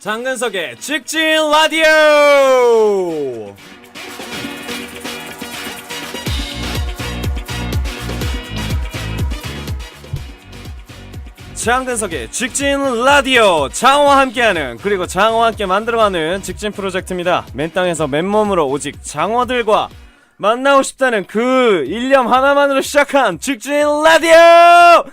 장근석의 직진 라디오. 장근석의 직진 라디오, 장어와 함께하는, 그리고 장어와 함께 만들어가는 직진 프로젝트입니다. 맨 땅에서 맨몸으로 오직 장어들과 만나고 싶다는 그 일념 하나만으로 시작한 직진 라디오.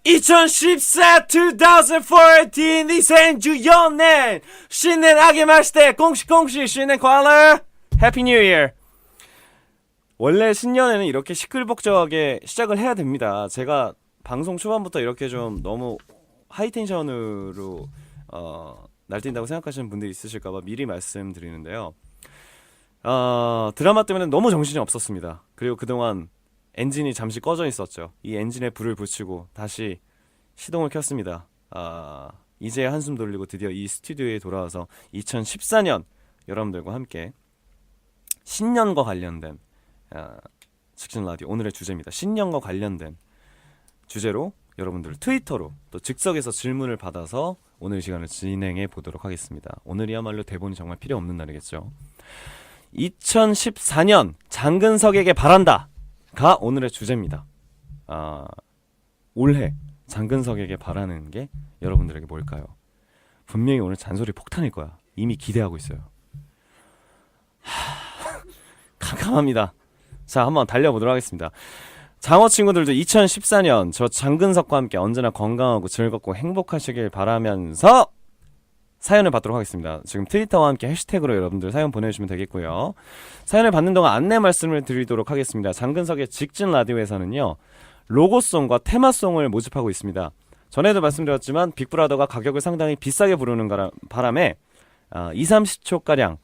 2014 2014 2014년 신년 아게 마시대 공시공시 신년 콰러 해피 뉴 이어. 원래 신년에는 이렇게 시끌벅적하게 시작을 해야 됩니다. 제가 방송 초반부터 이렇게 좀 너무 하이텐션으로 날뛴다고 생각하시는 분들이 있으실까봐 미리 말씀드리는데요. 드라마 때문에 너무 정신이 없었습니다. 그리고 그동안 엔진이 잠시 꺼져 있었죠. 이 엔진에 불을 붙이고 다시 시동을 켰습니다. 이제 한숨 돌리고 드디어 이 스튜디오에 돌아와서 2014년 여러분들과 함께 신년과 관련된 직진 라디오, 오늘의 주제입니다. 신년과 관련된 주제로 여러분들 트위터로 또 즉석에서 질문을 받아서 오늘 시간을 진행해 보도록 하겠습니다. 오늘이야말로 대본이 정말 필요 없는 날이겠죠. 2014년 장근석에게 바란다 가 오늘의 주제입니다. 올해 장근석에게 바라는 게 여러분들에게 뭘까요? 분명히 오늘 잔소리 폭탄일 거야. 이미 기대하고 있어요. 캄캄합니다. 자, 한번 달려보도록 하겠습니다. 장어 친구들도 2014년 저 장근석과 함께 언제나 건강하고 즐겁고 행복하시길 바라면서 사연을 받도록 하겠습니다. 지금 트위터와 함께 해시태그로 여러분들 사연 보내주시면 되겠고요. 사연을 받는 동안 안내 말씀을 드리도록 하겠습니다. 장근석의 직진 라디오에서는요, 로고송과 테마송을 모집하고 있습니다. 전에도 말씀드렸지만 빅브라더가 가격을 상당히 비싸게 부르는 바람에 20-30초가량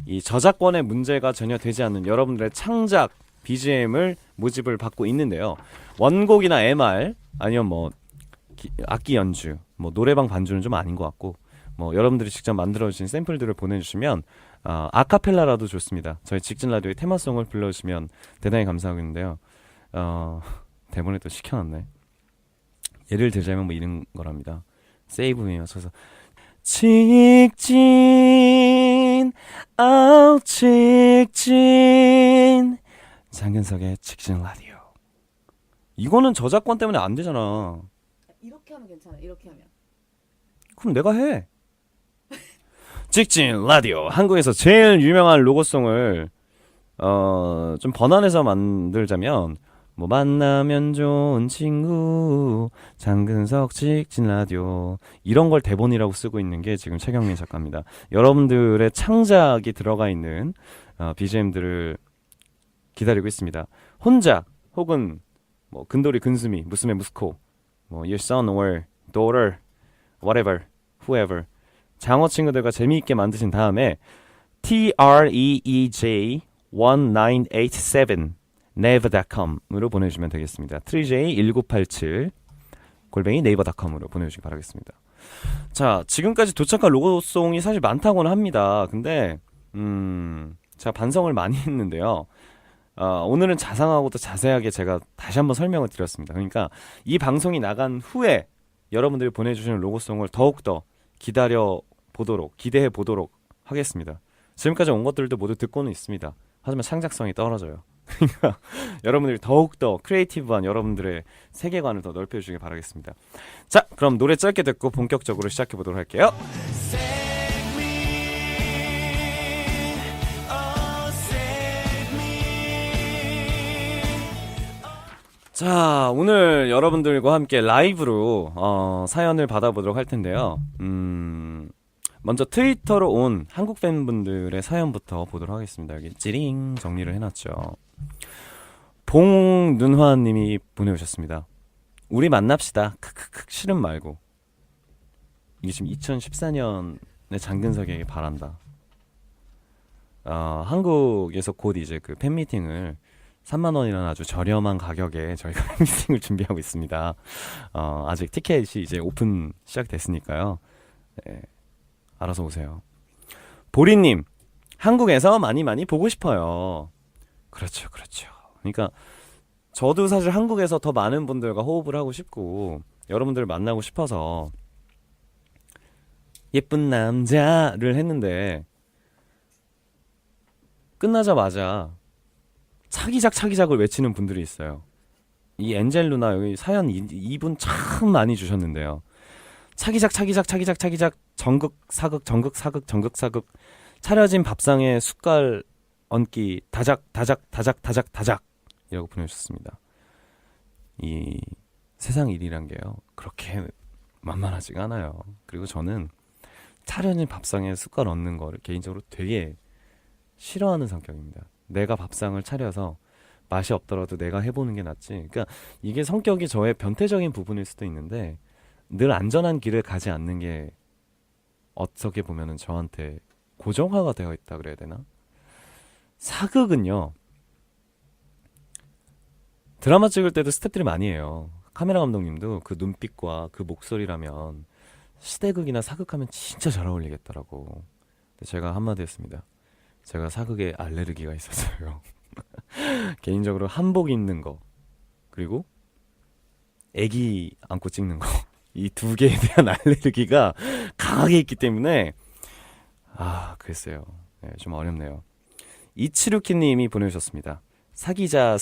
이 저작권의 문제가 전혀 되지 않는 여러분들의 창작 BGM을 모집을 받고 있는데요. 원곡이나 MR 아니면 뭐 악기 연주, 뭐 노래방 반주는 좀 아닌 것 같고, 뭐 여러분들이 직접 만들어주신 샘플들을 보내주시면 아카펠라라도 좋습니다. 저희 직진 라디오의 테마송을 불러주시면 대단히 감사하겠는데요. 대본에 또 시켜놨네. 예를 들자면 뭐 이런 거랍니다. 세이브에 맞춰서 직진 직진 장근석의 직진 라디오. 이거는 저작권 때문에 안 되잖아. 이렇게 하면 괜찮아. 이렇게 하면. 그럼 내가 해. 직진 라디오, 한국에서 제일 유명한 로고송을 좀 번안해서 만들자면 뭐 만나면 좋은 친구 장근석 직진 라디오, 이런 걸 대본이라고 쓰고 있는 게 지금 최경민 작가입니다. 여러분들의 창작이 들어가 있는 BGM들을 기다리고 있습니다. 혼자 혹은 뭐 근돌이 근수미 무스메 무스코, 뭐 your son or daughter whatever whoever 장어 친구들과 재미있게 만드신 다음에 treej1987 naver.com으로 보내주시면 되겠습니다. treej1987 naver.com으로 보내주시기 바라겠습니다. 자, 지금까지 도착한 로고송이 사실 많다고는 합니다. 근데 제가 반성을 많이 했는데요. 오늘은 자상하고 또 자세하게 제가 다시 한번 설명을 드렸습니다. 그러니까 이 방송이 나간 후에 여러분들이 보내주시는 로고송을 더욱더 기대해 보도록 하겠습니다. 지금까지 온 것들도 모두 듣고는 있습니다. 하지만 창작성이 떨어져요. 그러니까 여러분들이 더욱더 크리에이티브한 여러분들의 세계관을 더 넓혀주시길 바라겠습니다. 자, 그럼 노래 짧게 듣고 본격적으로 시작해 보도록 할게요. 자, 오늘 여러분들과 함께 라이브로 사연을 받아보도록 할 텐데요. 먼저 트위터로 온 한국 팬분들의 사연부터 보도록 하겠습니다. 여기 찌링 정리를 해놨죠. 봉눈화님이 보내오셨습니다. 우리 만납시다. 크크크 싫음 말고. 이게 지금 2014년에 장근석에게 바란다. 한국에서 곧 이제 그 팬미팅을 3만원이라는 아주 저렴한 가격에 저희가 팬미팅을 준비하고 있습니다. 아직 티켓이 이제 오픈 시작됐으니까요. 네, 알아서 오세요. 보리님, 한국에서 많이 보고 싶어요. 그렇죠. 그러니까 저도 사실 한국에서 더 많은 분들과 호흡을 하고 싶고 여러분들을 만나고 싶어서 예쁜 남자를 했는데 끝나자마자 차기작을 외치는 분들이 있어요. 이 엔젤 누나 여기 사연 이분 참 많이 주셨는데요. 차기작 전극 사극 차려진 밥상에 숟갈 얹기 다작 이라고 보내주셨습니다. 이 세상 일이란 게요 그렇게 만만하지가 않아요. 그리고 저는 차려진 밥상에 숟갈 얹는 거를 개인적으로 되게 싫어하는 성격입니다. 내가 밥상을 차려서 맛이 없더라도 내가 해보는 게 낫지. 그러니까 이게 성격이 저의 변태적인 부분일 수도 있는데 늘 안전한 길을 가지 않는 게 어떻게 보면은 저한테 고정화가 되어 있다 그래야 되나? 사극은요. 드라마 찍을 때도 스태프들이 많이 해요. 카메라 감독님도 그 눈빛과 그 목소리라면 시대극이나 사극하면 진짜 잘 어울리겠더라고. 근데 제가 한마디 했습니다. 제가 사극에 알레르기가 있어서요. 개인적으로 한복 입는 거 그리고 애기 안고 찍는 거 이 두 개에 대한 알레르기가 강하게 있기 때문에 글쎄요. 네, 좀 어렵네요. 이치루키님이 보내주셨습니다. 사기자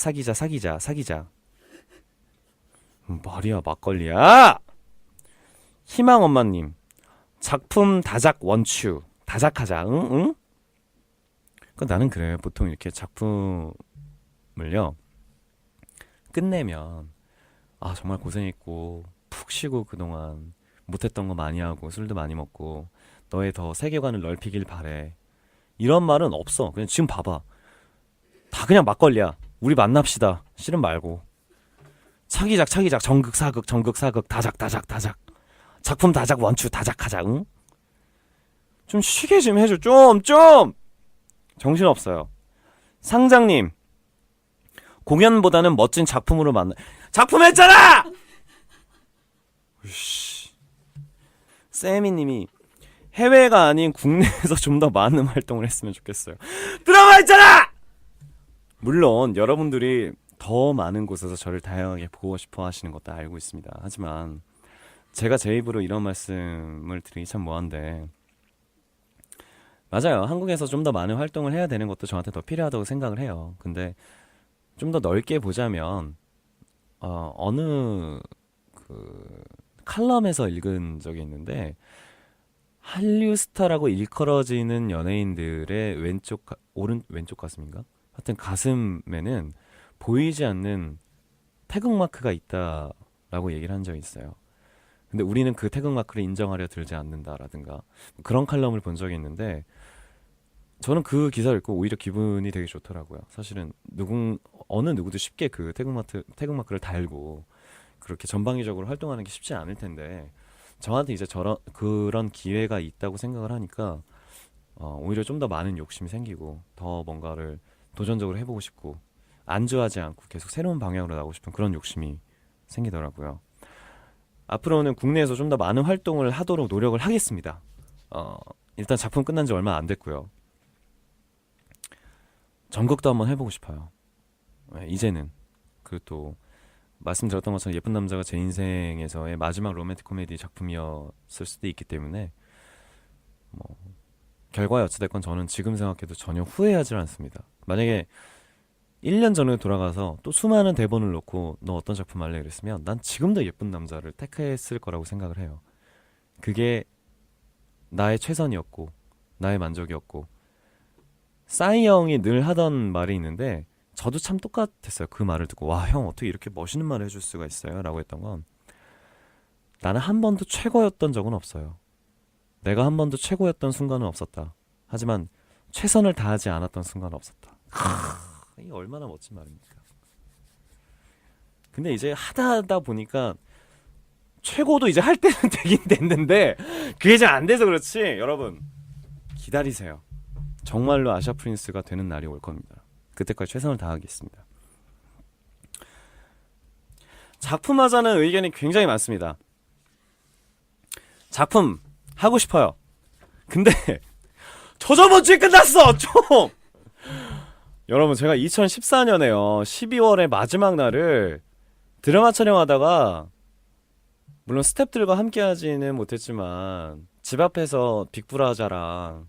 말이야 막걸리야. 희망엄마님 작품 다작 원추 다작하자 응? 나는 그래 보통 이렇게 작품을요 끝내면 정말 고생했고 푹 쉬고 그동안 못했던 거 많이 하고 술도 많이 먹고 너의 더 세계관을 넓히길 바래 이런 말은 없어. 그냥 지금 봐봐 다 그냥 막걸리야. 우리 만납시다. 싫음 말고 차기작 전극 사극 다작 작품 다작 원추 다작하자 응? 좀 쉬게 좀 해줘 좀 정신없어요. 상장님 공연보다는 멋진 작품으로 만나 작품 했잖아! 세미님이 해외가 아닌 국내에서 좀 더 많은 활동을 했으면 좋겠어요. 드라마 했잖아! 물론 여러분들이 더 많은 곳에서 저를 다양하게 보고 싶어 하시는 것도 알고 있습니다. 하지만 제가 제 입으로 이런 말씀을 드리기 참 뭐한데 맞아요. 한국에서 좀 더 많은 활동을 해야 되는 것도 저한테 더 필요하다고 생각을 해요. 근데 좀 더 넓게 보자면 어느 그 칼럼에서 읽은 적이 있는데 한류 스타라고 일컬어지는 연예인들의 왼쪽 가슴인가? 하여튼 가슴에는 보이지 않는 태극마크가 있다라고 얘기를 한 적이 있어요. 근데 우리는 그 태극마크를 인정하려 들지 않는다라든가 그런 칼럼을 본 적이 있는데 저는 그 기사를 읽고 오히려 기분이 되게 좋더라고요. 사실은 어느 누구도 쉽게 그 태극마크를 달고 그렇게 전방위적으로 활동하는 게 쉽지 않을 텐데 저한테 이제 그런 기회가 있다고 생각을 하니까 오히려 좀 더 많은 욕심이 생기고 더 뭔가를 도전적으로 해보고 싶고 안주하지 않고 계속 새로운 방향으로 나가고 싶은 그런 욕심이 생기더라고요. 앞으로는 국내에서 좀 더 많은 활동을 하도록 노력을 하겠습니다. 일단 작품 끝난 지 얼마 안 됐고요. 전극도 한번 해보고 싶어요. 네, 이제는 그리고 또 말씀드렸던 것처럼 예쁜 남자가 제 인생에서의 마지막 로맨틱 코미디 작품이었을 수도 있기 때문에 뭐 결과에 어찌됐건 저는 지금 생각해도 전혀 후회하지 않습니다. 만약에 1년 전에 돌아가서 또 수많은 대본을 놓고 너 어떤 작품 할래 그랬으면 난 지금도 예쁜 남자를 택했을 거라고 생각을 해요. 그게 나의 최선이었고 나의 만족이었고 싸이 형이 늘 하던 말이 있는데 저도 참 똑같았어요. 그 말을 듣고 와 형 어떻게 이렇게 멋있는 말을 해줄 수가 있어요? 라고 했던 건 나는 한 번도 최고였던 적은 없어요. 내가 한 번도 최고였던 순간은 없었다. 하지만 최선을 다하지 않았던 순간은 없었다. 이게 얼마나 멋진 말입니까? 근데 이제 하다 보니까 최고도 이제 할 때는 되긴 됐는데 그게 잘 안 돼서 그렇지. 여러분 기다리세요. 정말로 아시아 프린스가 되는 날이 올 겁니다. 그때까지 최선을 다하겠습니다. 작품 하자는 의견이 굉장히 많습니다. 작품 하고 싶어요. 근데 저번 주에 끝났어. 좀 여러분 제가 2014년에요 12월의 마지막 날을 드라마 촬영하다가 물론 스태프들과 함께 하지는 못했지만 집 앞에서 빅브라자랑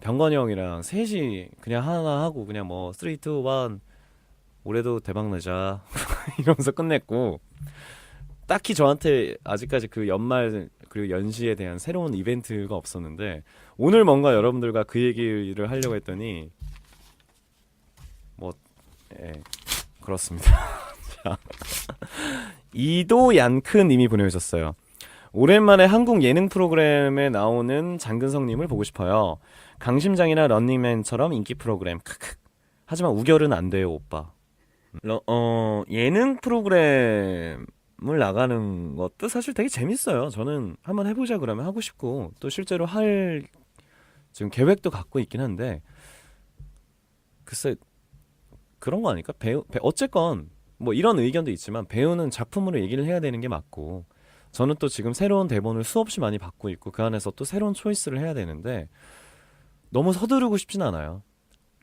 병건이 형이랑 셋이 그냥 하나 하고 그냥 뭐 3, 2, 1 올해도 대박 내자 이러면서 끝냈고 딱히 저한테 아직까지 그 연말 그리고 연시에 대한 새로운 이벤트가 없었는데 오늘 뭔가 여러분들과 그 얘기를 하려고 했더니 뭐 예, 그렇습니다. 자, 이도얀크 님이 보내주셨어요. 오랜만에 한국 예능 프로그램에 나오는 장근석님을 보고 싶어요. 강심장이나 런닝맨처럼 인기 프로그램 크크. 하지만 우결은 안 돼요 오빠. 예능 프로그램을 나가는 것도 사실 되게 재밌어요. 저는 한번 해보자 그러면 하고 싶고 또 실제로 할 지금 계획도 갖고 있긴 한데 글쎄 그런 거 아닐까? 어쨌건 뭐 이런 의견도 있지만 배우는 작품으로 얘기를 해야 되는 게 맞고 저는 또 지금 새로운 대본을 수없이 많이 받고 있고 그 안에서 또 새로운 초이스를 해야 되는데 너무 서두르고 싶진 않아요.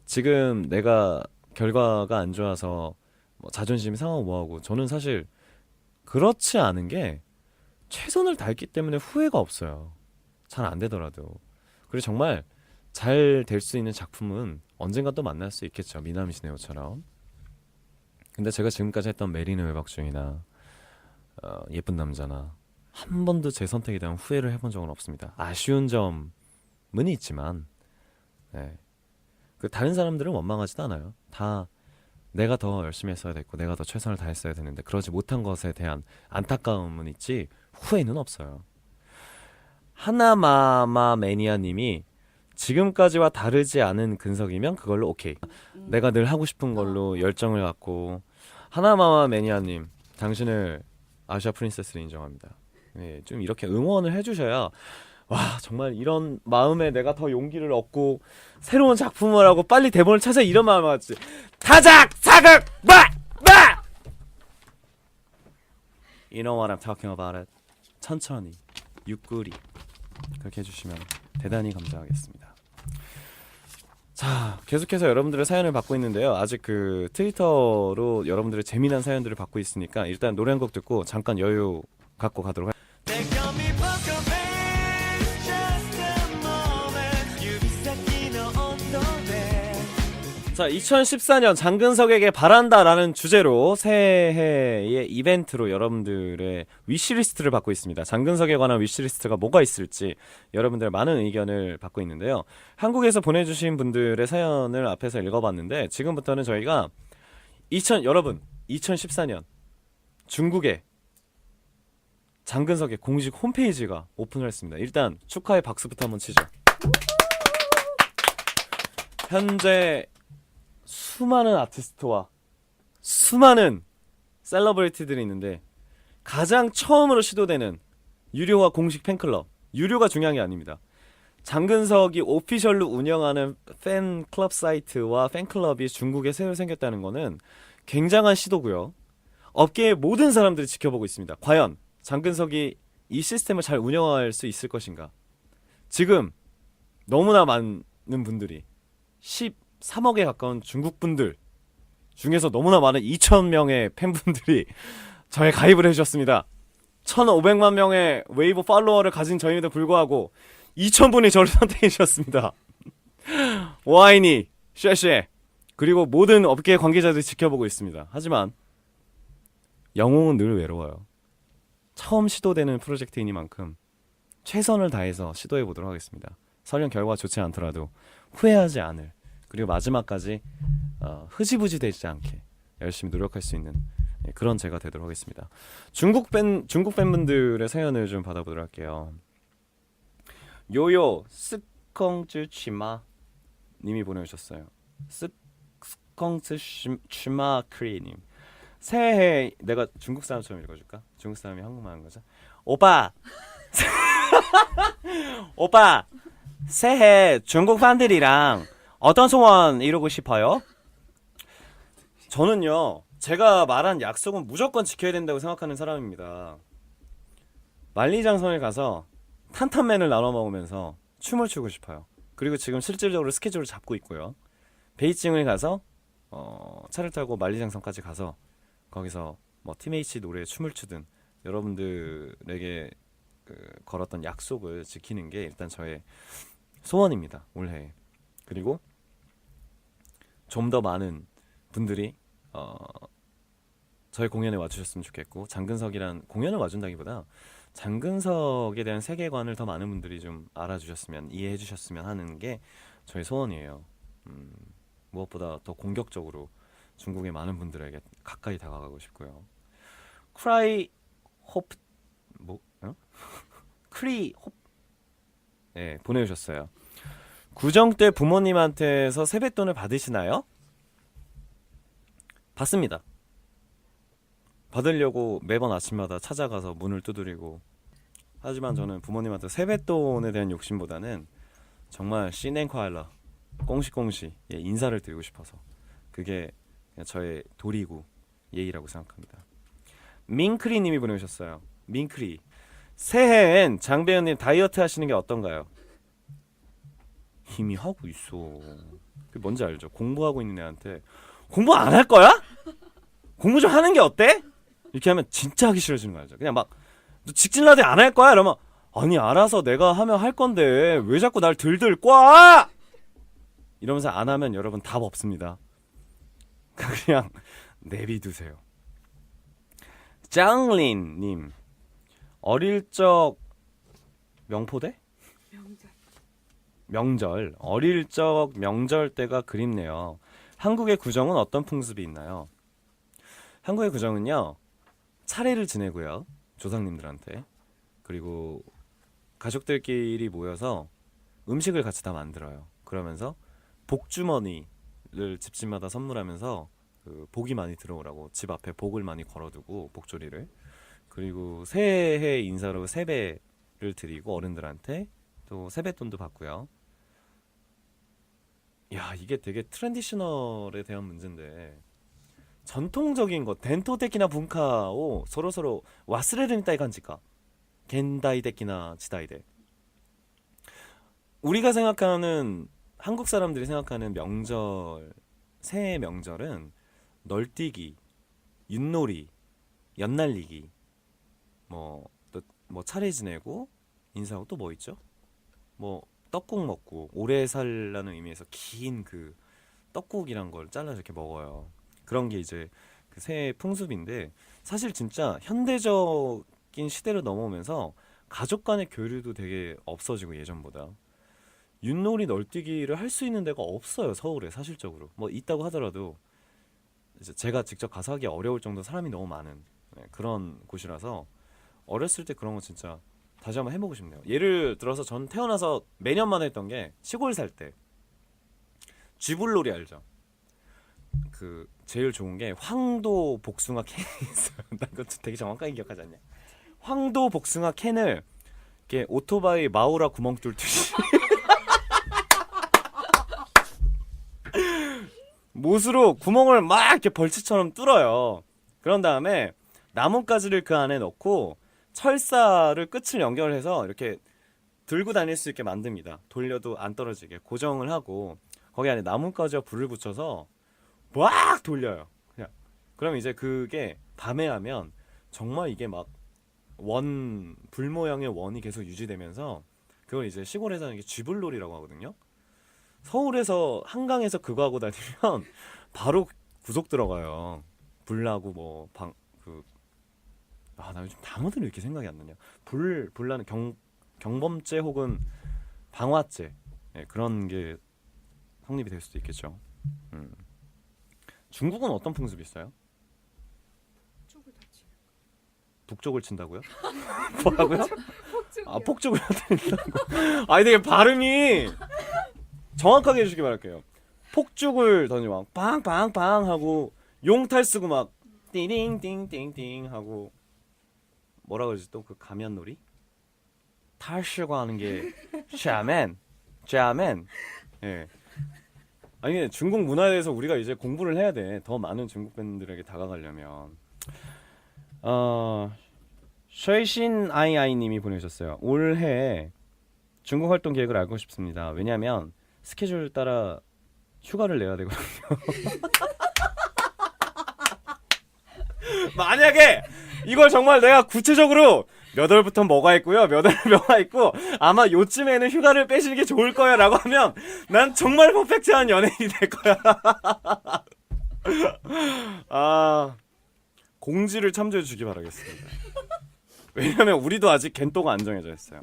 지금 내가 결과가 안 좋아서 뭐 자존심이 상하고 뭐하고 저는 사실 그렇지 않은 게 최선을 다했기 때문에 후회가 없어요. 잘 안 되더라도. 그리고 정말 잘 될 수 있는 작품은 언젠가 또 만날 수 있겠죠. 미나미 시네오처럼. 근데 제가 지금까지 했던 메리는 외박 중이나 예쁜 남자나 한 번도 제 선택에 대한 후회를 해본 적은 없습니다. 아쉬운 점은 있지만 네. 그 다른 사람들은 원망하지도 않아요. 다 내가 더 열심히 했어야 됐고 내가 더 최선을 다했어야 되는데 그러지 못한 것에 대한 안타까움은 있지 후회는 없어요. 하나마마 매니아님이 지금까지와 다르지 않은 근석이면 그걸로 오케이. 내가 늘 하고 싶은 걸로 열정을 갖고 하나마마 매니아님 당신을 아시아 프린세스로 인정합니다. 네, 좀 이렇게 응원을 해주셔야 와 정말 이런 마음에 내가 더 용기를 얻고 새로운 작품을 하고 빨리 대본을 찾아 이런 마음을 갖지. 타작 사극 마! You know what I'm talking about it. 천천히 육구리 그렇게 해주시면 대단히 감사하겠습니다. 자 계속해서 여러분들의 사연을 받고 있는데요. 아직 그 트위터로 여러분들의 재미난 사연들을 받고 있으니까 일단 노래 한 곡 듣고 잠깐 여유 갖고 가도록 할게요. 자, 2014년 장근석에게 바란다라는 주제로 새해의 이벤트로 여러분들의 위시리스트를 받고 있습니다. 장근석에 관한 위시리스트가 뭐가 있을지 여러분들의 많은 의견을 받고 있는데요. 한국에서 보내주신 분들의 사연을 앞에서 읽어봤는데 지금부터는 저희가 여러분 2014년 중국에 장근석의 공식 홈페이지가 오픈을 했습니다. 일단 축하의 박수부터 한번 치죠. 현재 수많은 아티스트와 수많은 셀러브리티들이 있는데 가장 처음으로 시도되는 유료화 공식 팬클럽. 유료가 중요한 게 아닙니다. 장근석이 오피셜로 운영하는 팬클럽 사이트와 팬클럽이 중국에 새로 생겼다는 거는 굉장한 시도고요. 업계의 모든 사람들이 지켜보고 있습니다. 과연 장근석이 이 시스템을 잘 운영할 수 있을 것인가. 지금 너무나 많은 분들이 13억에 가까운 중국 분들 중에서 너무나 많은 2,000명의 팬분들이 저에 가입을 해주셨습니다. 1,500만 명의 웨이브 팔로워를 가진 저희에도 불구하고 2,000분이 저를 선택해 주셨습니다. 와이니, 쉐쉐 그리고 모든 업계 관계자들이 지켜보고 있습니다. 하지만 영웅은 늘 외로워요. 처음 시도되는 프로젝트이니만큼 최선을 다해서 시도해 보도록 하겠습니다. 설령 결과가 좋지 않더라도 후회하지 않을 그리고 마지막까지 흐지부지 되지 않게 열심히 노력할 수 있는 그런 제가 되도록 하겠습니다. 중국 팬분들의 사연을 좀 받아보도록 할게요. 요요 스컹즈 치마 님이 보내주셨어요. 스컹즈 치마 크리님 새해 내가 중국 사람처럼 읽어줄까? 중국 사람이 한국말 하는 거죠? 오빠 오빠 새해 중국 팬들이랑 어떤 소원 이루고 싶어요? 저는요 제가 말한 약속은 무조건 지켜야 된다고 생각하는 사람입니다. 만리장성에 가서 탄탄면을 나눠 먹으면서 춤을 추고 싶어요. 그리고 지금 실질적으로 스케줄을 잡고 있고요. 베이징을 가서 차를 타고 만리장성까지 가서 거기서 뭐 팀H 노래에 춤을 추든 여러분들에게 걸었던 약속을 지키는 게 일단 저의 소원입니다. 올해. 그리고 좀 더 많은 분들이 저희 공연에 와주셨으면 좋겠고, 장근석이란 공연을 와준다기보다 장근석에 대한 세계관을 더 많은 분들이 좀 알아주셨으면, 이해해주셨으면 하는 게 저의 소원이에요. 무엇보다 더 공격적으로 중국의 많은 분들에게 가까이 다가가고 싶고요. 크라이 호프 크리 호 네, 보내주셨어요. 구정 때 부모님한테서 세뱃돈을 받으시나요? 받습니다. 받으려고 매번 아침마다 찾아가서 문을 두드리고, 하지만 저는 부모님한테 세뱃돈에 대한 욕심보다는 정말 시넨콰일러 꽁시꽁시 인사를 드리고 싶어서, 그게 그냥 저의 도리고 예의라고 생각합니다. 민크리 님이 보내주셨어요. 민크리, 새해엔 장배우님 다이어트 하시는 게 어떤가요? 이미 하고 있어. 그게 뭔지 알죠? 공부하고 있는 애한테 공부 안 할 거야? 공부 좀 하는 게 어때? 이렇게 하면 진짜 하기 싫어지는 거 알죠? 그냥 막 너 직진라데 안 할 거야? 이러면 아니 알아서 내가 하면 할 건데 왜 자꾸 날 들들 꽈? 이러면서 안 하면 여러분 답 없습니다. 그냥 내비두세요. 짱린님, 어릴 적 명포대? 명절. 어릴 적 명절 때가 그립네요. 한국의 구정은 어떤 풍습이 있나요? 한국의 구정은요, 차례를 지내고요, 조상님들한테. 그리고 가족들끼리 모여서 음식을 같이 다 만들어요. 그러면서 복주머니를 집집마다 선물하면서 복이 많이 들어오라고 집 앞에 복을 많이 걸어두고, 복조리를. 그리고 새해 인사로 세배를 드리고 어른들한테 또 세뱃돈도 받고요. 야, 이게 되게 트랜디셔널에 대한 문제인데, 전통적인 것, 덴토的な 文化を 서로서로 忘れるみたいな感じか. 겐다이的な 時代で. 우리가 생각하는, 한국 사람들이 생각하는 명절, 새해 명절은 널뛰기, 윷놀이, 연날리기, 뭐 차례 지내고 인사하고, 또 뭐 있죠? 뭐 떡국 먹고, 오래 살라는 의미에서 긴 그 떡국이란 걸 잘라서 이렇게 먹어요. 그런 게 이제 그 새해 풍습인데, 사실 진짜 현대적인 시대로 넘어오면서 가족 간의 교류도 되게 없어지고, 예전보다 윷놀이 널뛰기를 할 수 있는 데가 없어요, 서울에. 사실적으로 뭐 있다고 하더라도 이제 제가 직접 가서 하기 어려울 정도 사람이 너무 많은 그런 곳이라서, 어렸을 때 그런 거 진짜 다시 한번 해보고 싶네요. 예를 들어서 전 태어나서 매년마다 했던 게, 시골 살 때 쥐불놀이 알죠? 그 제일 좋은 게 황도 복숭아 캔이 있어요. 나 이거 되게 정확하게 기억하지 않냐? 황도 복숭아 캔을 이렇게 오토바이 마우라 구멍 뚫듯이 못으로 구멍을 막 이렇게 벌치처럼 뚫어요. 그런 다음에 나뭇가지를 그 안에 넣고 철사를 끝을 연결해서 이렇게 들고 다닐 수 있게 만듭니다. 돌려도 안 떨어지게 고정을 하고, 거기 안에 나뭇가지와 불을 붙여서 막 돌려요. 그냥. 그럼 이제 그게 밤에 하면 정말 이게 막 불 모양의 원이 계속 유지되면서, 그걸 이제 시골에서는 이게 쥐불놀이라고 하거든요. 서울에서 한강에서 그거 하고 다니면 바로 구속 들어가요. 불나고 나 요즘 단어들이 왜 이렇게 생각이 안 나냐. 불나는 경범죄 혹은 방화죄, 그런 게 성립이 될 수도 있겠죠. 중국은 어떤 풍습이 있어요? 북쪽을 친다고요? 뭐라고요? 폭죽을 던진다고. 아니 되게 발음이 정확하게 해주시기 바랄게요. 폭죽을 던지고 막 빵빵빵 하고, 용탈 쓰고 막 띵띵띵띵띵 하고, 뭐라 그러지 또 그 가면놀이? 탈시고 하는 게 샤멘. 예. 아니 중국 문화에 대해서 우리가 이제 공부를 해야 돼. 더 많은 중국 팬들에게 다가가려면. 쉐이신 아이아이님이 보내주셨어요. 올해 중국 활동 계획을 알고 싶습니다. 왜냐하면 스케줄 따라 휴가를 내야 되거든요. 만약에 이걸 정말 내가 구체적으로 몇 월부터 뭐가 있고요. 몇 월에 뭐가 있고 아마 요쯤에는 휴가를 빼시는 게 좋을 거야 라고 하면 난 정말 퍼펙트한 연예인이 될 거야. 아, 공지를 참조해 주기 바라겠습니다. 왜냐면 우리도 아직 겐또가 안 정해져 있어요.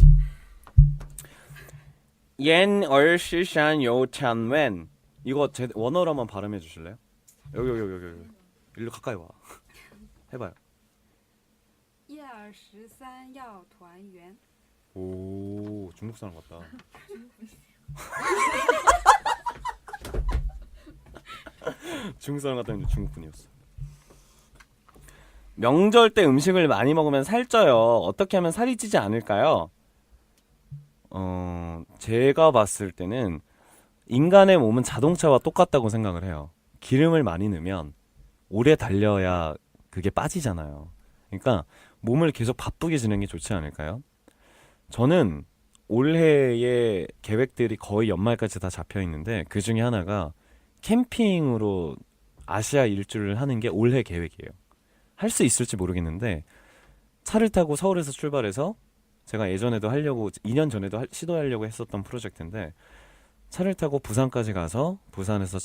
옌 얼시샨 요찬웬 이거 제 원어로 한번 발음해 주실래요? 여기 일로 가까이 와. 해봐요. 1、13要团圆。 오, 중국 사람 같다. 중국 사람 같다는데 중국 분이었어. 명절 때 음식을 많이 먹으면 살쪄요. 어떻게 하면 살이 찌지 않을까요? 제가 봤을 때는 인간의 몸은 자동차와 똑같다고 생각을 해요. 기름을 많이 넣으면 오래 달려야 그게 빠지잖아요. 그러니까 몸을 계속 바쁘게 지내는 게 좋지 않을까요? 저는 올해의 계획들이 거의 연말까지 다 잡혀 있는데 그 중에 하나가 캠핑으로 아시아 일주를 하는 게 올해 계획이에요. 할 수 있을지 모르겠는데 차를 타고 서울에서 출발해서 제가 예전에도 하려고 2년 전에도 시도하려고 했었던 프로젝트인데 차를 타고 부산까지 가서 부산에서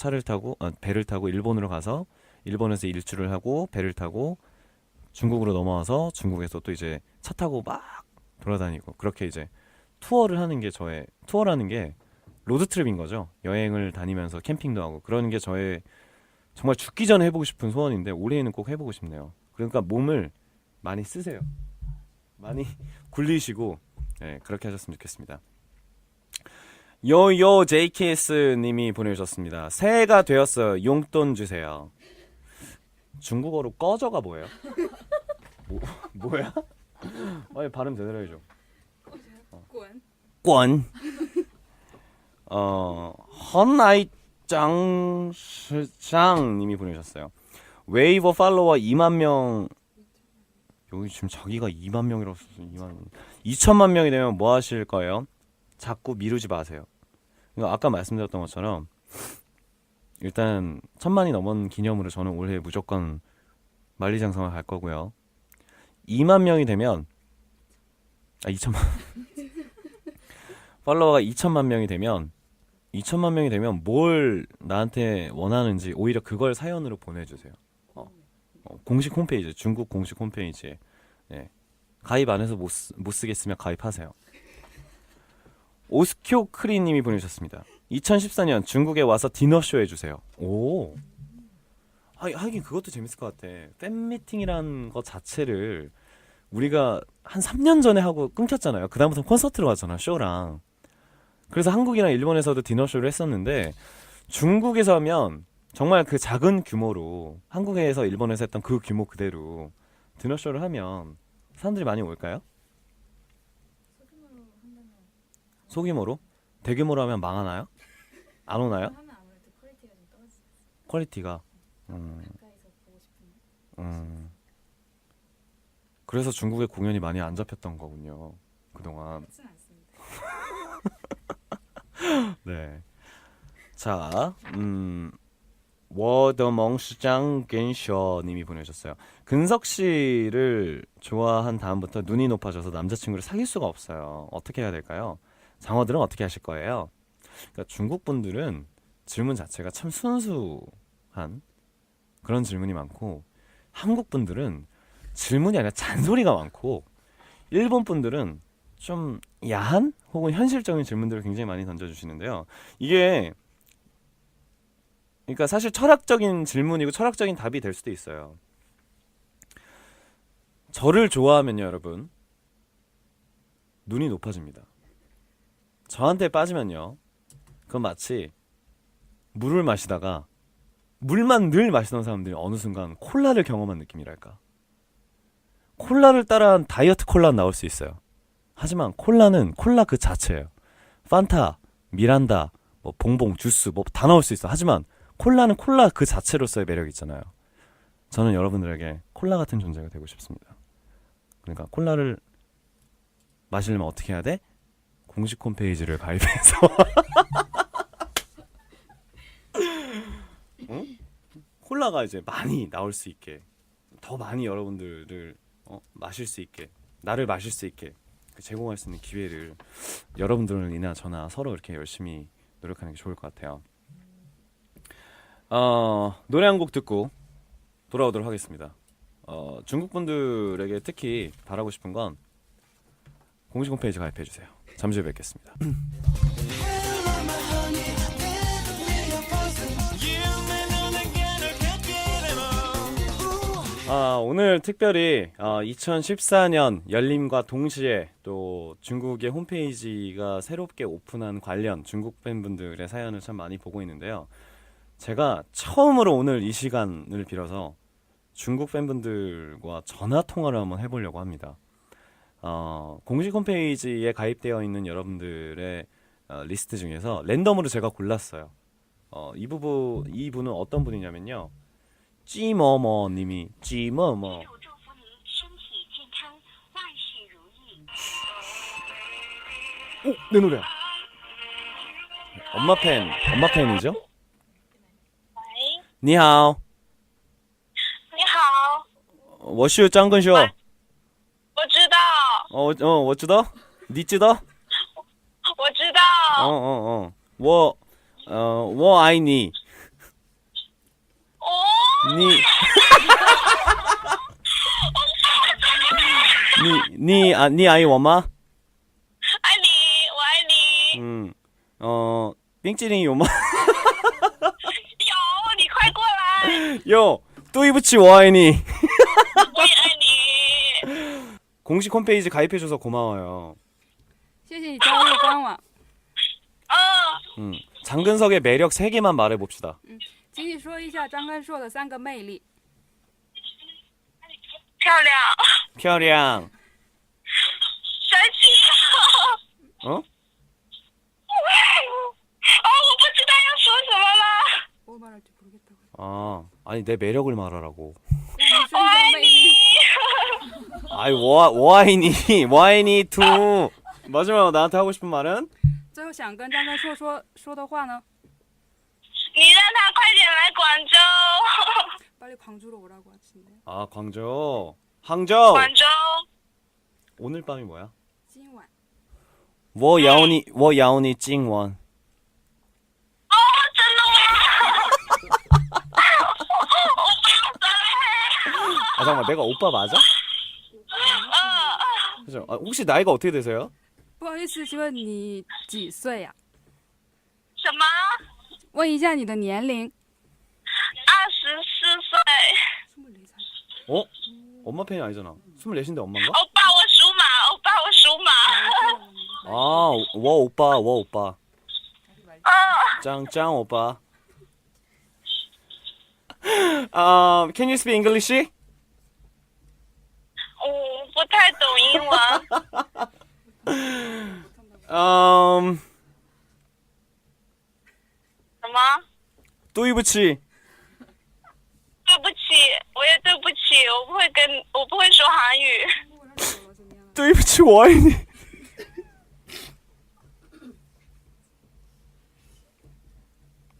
배를 타고 일본으로 가서 일본에서 일주를 하고 배를 타고 중국으로 넘어와서 중국에서 또 이제 차 타고 막 돌아다니고 그렇게 이제 투어라는 게 로드트립인 거죠. 여행을 다니면서 캠핑도 하고 그러는 게 저의 정말 죽기 전에 해보고 싶은 소원인데 올해에는 꼭 해보고 싶네요. 그러니까 몸을 많이 쓰세요. 많이 굴리시고 그렇게 하셨으면 좋겠습니다. 요요 JKS 님이 보내주셨습니다. 새해가 되었어요. 용돈 주세요. 중국어로 꺼져가 뭐예요? 뭐야? 발음 제대로 해줘. 滚。 권. 헌나이짱시장 님이 보내주셨어요. 웨이버 팔로워 2만 명. 여기 지금 자기가 2만 명이라고 썼어. 2천만 명이 되면 뭐 하실 거예요? 자꾸 미루지 마세요. 그러니까 아까 말씀드렸던 것처럼 일단 1,000만이 넘은 기념으로 저는 올해 무조건 만리장성을 갈 거고요. 2만 명이 되면 2천만 팔로워가 2천만 명이 되면 뭘 나한테 원하는지 오히려 그걸 사연으로 보내주세요. 공식 홈페이지, 중국 공식 홈페이지에 가입 안 해서 못 쓰겠으면 가입하세요. 오스쿄 크리님이 보내주셨습니다. 2014년 중국에 와서 디너쇼 해주세요. 오, 하긴 그것도 재밌을 것 같아. 팬미팅이라는 것 자체를 우리가 한 3년 전에 하고 끊겼잖아요. 그 다음부터 콘서트로 갔잖아, 쇼랑. 그래서 한국이나 일본에서도 디너쇼를 했었는데 중국에서 하면 정말 그 작은 규모로 한국에서 일본에서 했던 그 규모 그대로 디너쇼를 하면 사람들이 많이 올까요? 소규모로? 대규모로 하면 망하나요? 안 오나요? 하면 아무래도 퀄리티가 좀 떨어지죠. 퀄리티가 가까이서 보고 싶은데. 그래서 중국의 공연이 많이 안 잡혔던 거군요. 그동안. 그렇진 않습니다. 네. 자, 워더멍시장 겐셔 님이 보내주셨어요. 근석 씨를 좋아한 다음부터 눈이 높아져서 남자친구를 사귈 수가 없어요. 어떻게 해야 될까요? 장어들은 어떻게 하실 거예요? 그러니까 중국 분들은 질문 자체가 참 순수한 그런 질문이 많고 한국 분들은 질문이 아니라 잔소리가 많고 일본 분들은 좀 야한 혹은 현실적인 질문들을 굉장히 많이 던져주시는데요. 이게 그러니까 사실 철학적인 질문이고 철학적인 답이 될 수도 있어요. 저를 좋아하면요, 여러분, 눈이 높아집니다. 저한테 빠지면요, 그건 마치 물을 마시다가 물만 늘 마시던 사람들이 어느 순간 콜라를 경험한 느낌이랄까. 콜라를 따라한 다이어트 콜라 나올 수 있어요. 하지만 콜라는 콜라 그 자체예요. 판타, 미란다, 뭐 봉봉, 주스 뭐 다 나올 수 있어. 하지만 콜라는 콜라 그 자체로서의 매력이 있잖아요. 저는 여러분들에게 콜라 같은 존재가 되고 싶습니다. 그러니까 콜라를 마시려면 어떻게 해야 돼? 공식 홈페이지를 가입해서 응? 콜라가 이제 많이 나올 수 있게, 더 많이 여러분들을 마실 수 있게 나를 마실 수 있게 제공할 수 있는 기회를 여러분들이나 저나 서로 이렇게 열심히 노력하는 게 좋을 것 같아요. 노래 한 곡 듣고 돌아오도록 하겠습니다. 중국 분들에게 특히 바라고 싶은 건 공식 홈페이지 가입해 주세요. 잠시 후에 뵙겠습니다. 오늘 특별히 2014년 열림과 동시에 또 중국의 홈페이지가 새롭게 오픈한 관련 중국 팬분들의 사연을 참 많이 보고 있는데요. 제가 처음으로 오늘 이 시간을 빌어서 중국 팬분들과 전화 통화를 한번 해보려고 합니다. 공식 홈페이지에 가입되어 있는 여러분들의 리스트 중에서 랜덤으로 제가 골랐어요. 이분은 어떤 분이냐면요. 찌머머 님이 찌머머 오! 내 노래야. 엄마 팬이죠? 喂， 니하오 你好，我是张根秀我知道，我知道你知道我知道，我爱你哦，你你爱我吗爱你，我爱你，冰淇淋有吗有，你快过来，有对不起我爱你我也爱你， 공식 홈페이지 가입해줘서 고마워요. 谢谢你加入官网。 장근석의 매력 3개만 말해봅시다. 请你说一下张根硕的3个魅力。漂亮，漂亮神奇，어? 我不知道要说什么了， 뭐 말할지 모르겠다고. 아니 내 매력을 말하라고. 让你身我爱上魅力。你， 아이 워아이니 투. 마지막으로 나한테 하고 싶은 말은? 最后想跟张根硕说的话呢？你让他快点来广州， 빨리 광주로 오라고 하시는데요. 광저우. 항저우. 广州， 오늘 밤이 뭐야? 今晚。我要你今晚.哦，真的吗？我不要走了， 잠깐만 내가 오빠 맞아? 그죠? 혹시 나이가 어떻게 되세요? 不好意思，请问你几岁呀、什么？问一下你的年龄。 24岁。 24살. 어? 엄마 팬이 아니잖아. 24인데 엄마인가? 欧巴，我属马，欧巴，我属马。 워 오빠. 짱 오빠. Can you speak English? 我不太懂英文。什么？对不起对不起，我也对不起，我不会说韩语。对不起我爱你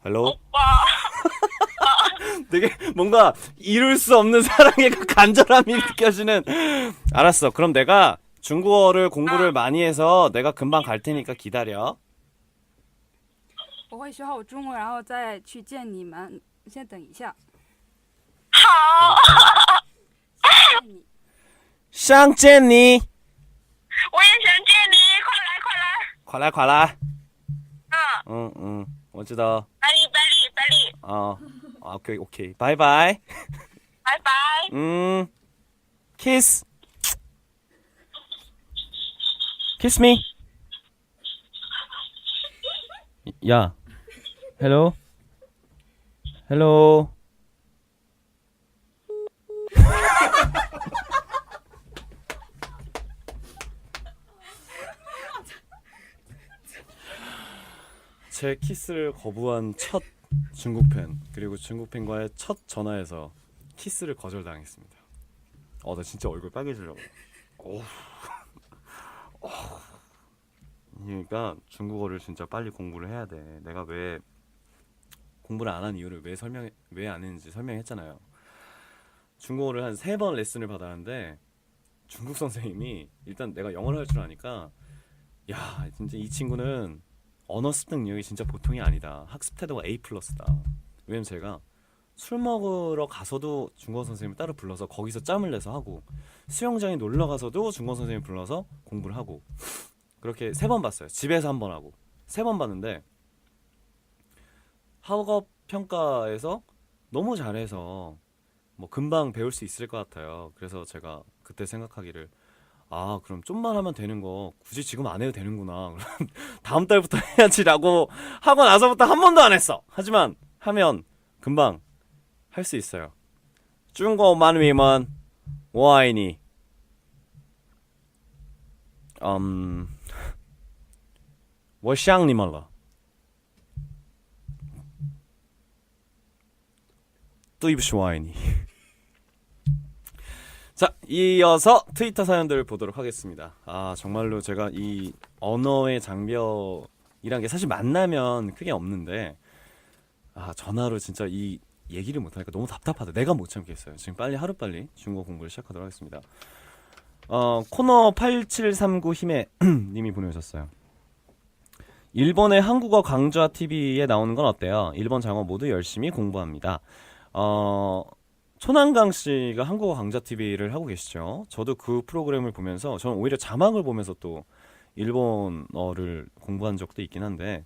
헬로? 欧巴， 되게 뭔가 이룰 수 없는 사랑의 그 간절함이 느껴지는. 알았어. 그럼 내가 중국어를 공부를 많이 해서 내가 금방 갈 테니까 기다려. 我会学好中文，然后再去见你们。先等一下。好，谢谢你。想见你我也想见你，快来快来。快来快来嗯，我知道百里，오케이 바이바이 拜拜。 kiss me 야 헬로 제 키스를 거부한 첫 중국 팬, 그리고 중국 팬과의 첫 전화에서 키스를 거절당했습니다. 나 진짜 얼굴 빨개지려고. 그러니까 중국어를 진짜 빨리 공부를 해야 돼. 내가 왜 공부를 안 한 이유를 왜 안 했는지 설명했잖아요. 중국어를 한 3번 레슨을 받았는데 중국 선생님이 일단 내가 영어를 할 줄 아니까 야 진짜 이 친구는 언어 습득 능력이 진짜 보통이 아니다. 학습 태도가 A+다. 왜냐면 제가 술 먹으러 가서도 중국어 선생님을 따로 불러서 거기서 짬을 내서 하고 수영장에 놀러 가서도 중국어 선생님 불러서 공부를 하고 그렇게 3번 봤어요. 집에서 1번 하고 3번 봤는데 학업 평가에서 너무 잘해서 뭐 금방 배울 수 있을 것 같아요. 그래서 제가 그때 생각하기를 아 그럼 좀만 하면 되는 거 굳이 지금 안 해도 되는구나. 그럼 다음 달부터 해야지라고 하고 나서부터 한 번도 안 했어. 하지만 하면 금방 할 수 있어요. 중국어 만위면 我爱你 我想你们了对不起我爱你 자, 이어서 트위터 사연들을 보도록 하겠습니다. 아, 정말로 제가 이 언어의 장벽이란 게 사실 만나면 크게 없는데 아, 전화로 진짜 이 얘기를 못하니까 너무 답답하다. 내가 못 참겠어요. 지금 빨리 하루빨리 중국어 공부를 시작하도록 하겠습니다. 코너 8739 힘의 님이 보내주셨어요. 일본의 한국어 강좌 TV에 나오는 건 어때요? 일본 장어 모두 열심히 공부합니다. 초난강 씨가 한국어 강좌 TV를 하고 계시죠. 저도 그 프로그램을 보면서 저는 오히려 자막을 보면서 또 일본어를 공부한 적도 있긴 한데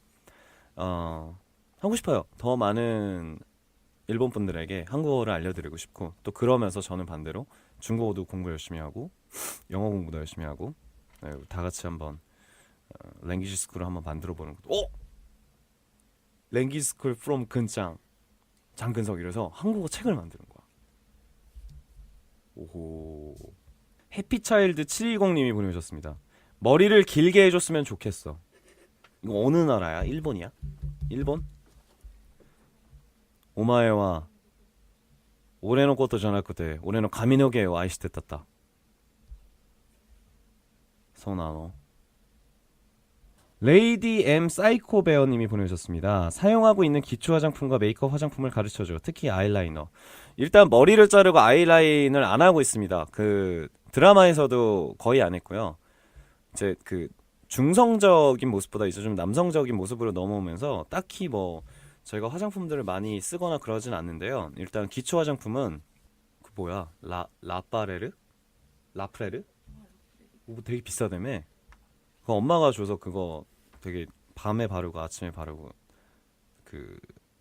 하고 싶어요. 더 많은 일본 분들에게 한국어를 알려드리고 싶고 또 그러면서 저는 반대로 중국어도 공부 열심히 하고 영어 공부도 열심히 하고 네, 다 같이 한번 랭귀지 스쿨을 한번 만들어 보는 것도 랭귀지 스쿨 from 근장 장근석 이래서 한국어 책을 만드는 거야. 오호. 해피차일드 720님이 보내주셨습니다. 머리를 길게 해줬으면 좋겠어. 이거 어느 나라야? 일본이야? 일본? 오마에와 올해의 것도 전화쿠데 올해의 가미노게 와 아이시테탔다. 소나노. 레이디 M 사이코 베어님이 보내주셨습니다. 사용하고 있는 기초 화장품과 메이크업 화장품을 가르쳐줘. 특히 아이라이너. 일단 머리를 자르고 아이라인을 안 하고 있습니다. 그 드라마에서도 거의 안 했고요. 이제 그 중성적인 모습보다 이제 좀 남성적인 모습으로 넘어오면서 딱히 뭐 저희가 화장품들을 많이 쓰거나 그러진 않는데요. 일단 기초 화장품은 그 뭐야 라파레르? 라프레르? 뭐 되게 비싸다며. 그 엄마가 줘서 그거 되게 밤에 바르고 아침에 바르고 그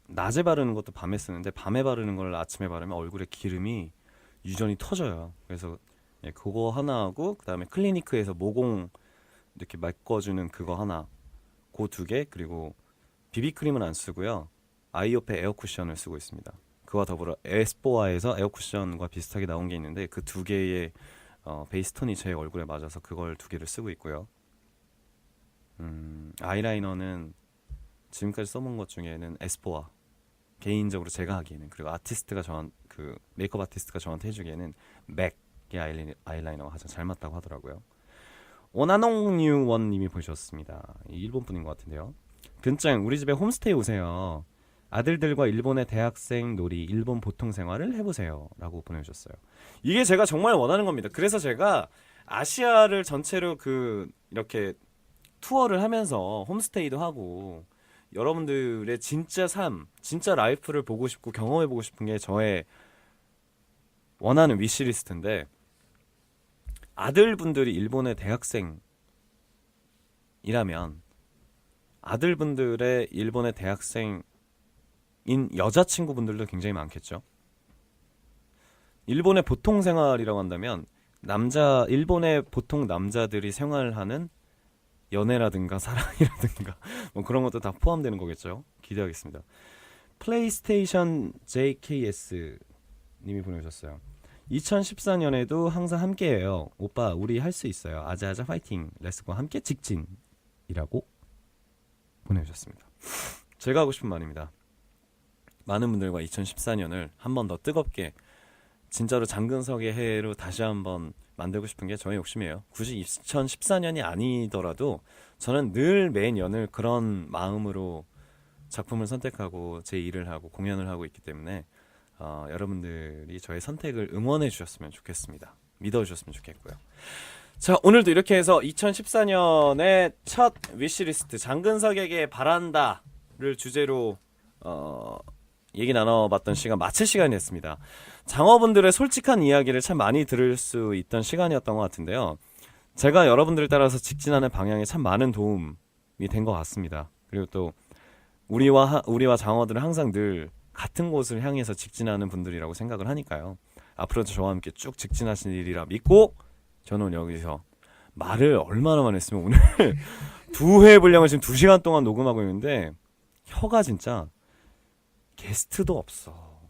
낮에 바르는 것도 밤에 쓰는데 밤에 바르는 걸 아침에 바르면 얼굴에 기름이 유전이 터져요. 그래서 예, 그거 하나 하고 그다음에 클리니크에서 모공 이렇게 메꿔주는 그거 하나 그 2개 그리고 비비크림은 안 쓰고요. 아이오페 에어 쿠션을 쓰고 있습니다. 그와 더불어 에스쁘아에서 에어 쿠션과 비슷하게 나온 게 있는데 그 2개의 베이스 톤이 제 얼굴에 맞아서 그걸 2개를 쓰고 있고요. 아이라이너는 지금까지 써본 것 중에는 에스쁘아 개인적으로 제가 하기에는 그리고 아티스트가 그 메이크업 아티스트가 저한테 해주기에는 맥의 아이라이너가 가장 잘 맞다고 하더라고요. 오나농뉴원님이 보내주셨습니다. 일본 분인 것 같은데요. 근짱 우리 집에 홈스테이 오세요. 아들들과 일본의 대학생 놀이 일본 보통 생활을 해보세요 라고 보내주셨어요. 이게 제가 정말 원하는 겁니다. 그래서 제가 아시아를 전체로 이렇게 투어를 하면서 홈스테이도 하고 여러분들의 진짜 삶, 진짜 라이프를 보고 싶고 경험해보고 싶은 게 저의 원하는 위시리스트인데 아들분들이 일본의 대학생이라면 아들분들의 일본의 대학생인 여자친구분들도 굉장히 많겠죠. 일본의 보통 생활이라고 한다면 일본의 보통 남자들이 생활하는 연애라든가 사랑이라든가 뭐 그런 것도 다 포함되는 거겠죠. 기대하겠습니다. 플레이스테이션 JKS 님이 보내주셨어요. 2014년에도 항상 함께해요. 오빠 우리 할 수 있어요. 아자아자 파이팅. 렛츠고 함께 직진이라고 보내주셨습니다. 제가 하고 싶은 말입니다. 많은 분들과 2014년을 한 번 더 뜨겁게 진짜로 장근석의 해로 다시 한번 만들고 싶은 게 저의 욕심이에요. 굳이 2014년이 아니더라도 저는 늘 매년을 그런 마음으로 작품을 선택하고 제 일을 하고 공연을 하고 있기 때문에 여러분들이 저의 선택을 응원해 주셨으면 좋겠습니다. 믿어주셨으면 좋겠고요. 자, 오늘도 이렇게 해서 2014년의 첫 위시리스트 장근석에게 바란다를 주제로 얘기 나눠봤던 시간 마칠 시간이 됐습니다. 장어분들의 솔직한 이야기를 참 많이 들을 수 있던 시간이었던 것 같은데요. 제가 여러분들을 따라서 직진하는 방향에 참 많은 도움이 된 것 같습니다. 그리고 또 우리와 장어들은 항상 늘 같은 곳을 향해서 직진하는 분들이라고 생각을 하니까요. 앞으로도 저와 함께 쭉 직진하시리라 믿고 저는 오늘 여기서 말을 얼마나 많이 했으면 오늘 2회 분량을 지금 2시간 동안 녹음하고 있는데 혀가 진짜 게스트도 없어.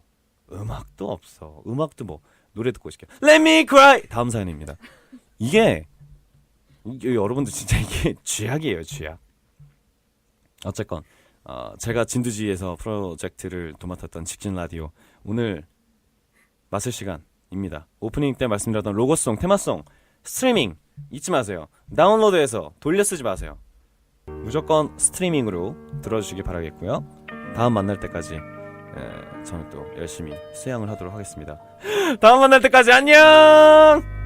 음악도 없어. 음악도 뭐 노래 듣고 싶게 Let me cry 다음 사연입니다. 이게 여러분들 진짜 이게 쥐약이에요, 쥐약. 어쨌건 제가 진두지에서 프로젝트를 도맡았던 직진 라디오 오늘 마칠 시간입니다. 오프닝 때 말씀드렸던 로고송, 테마송, 스트리밍 잊지 마세요. 다운로드해서 돌려 쓰지 마세요. 무조건 스트리밍으로 들어주시기 바라겠고요. 다음 만날 때까지 저는 또 열심히 수양을 하도록 하겠습니다. 다음 만날 때까지 안녕!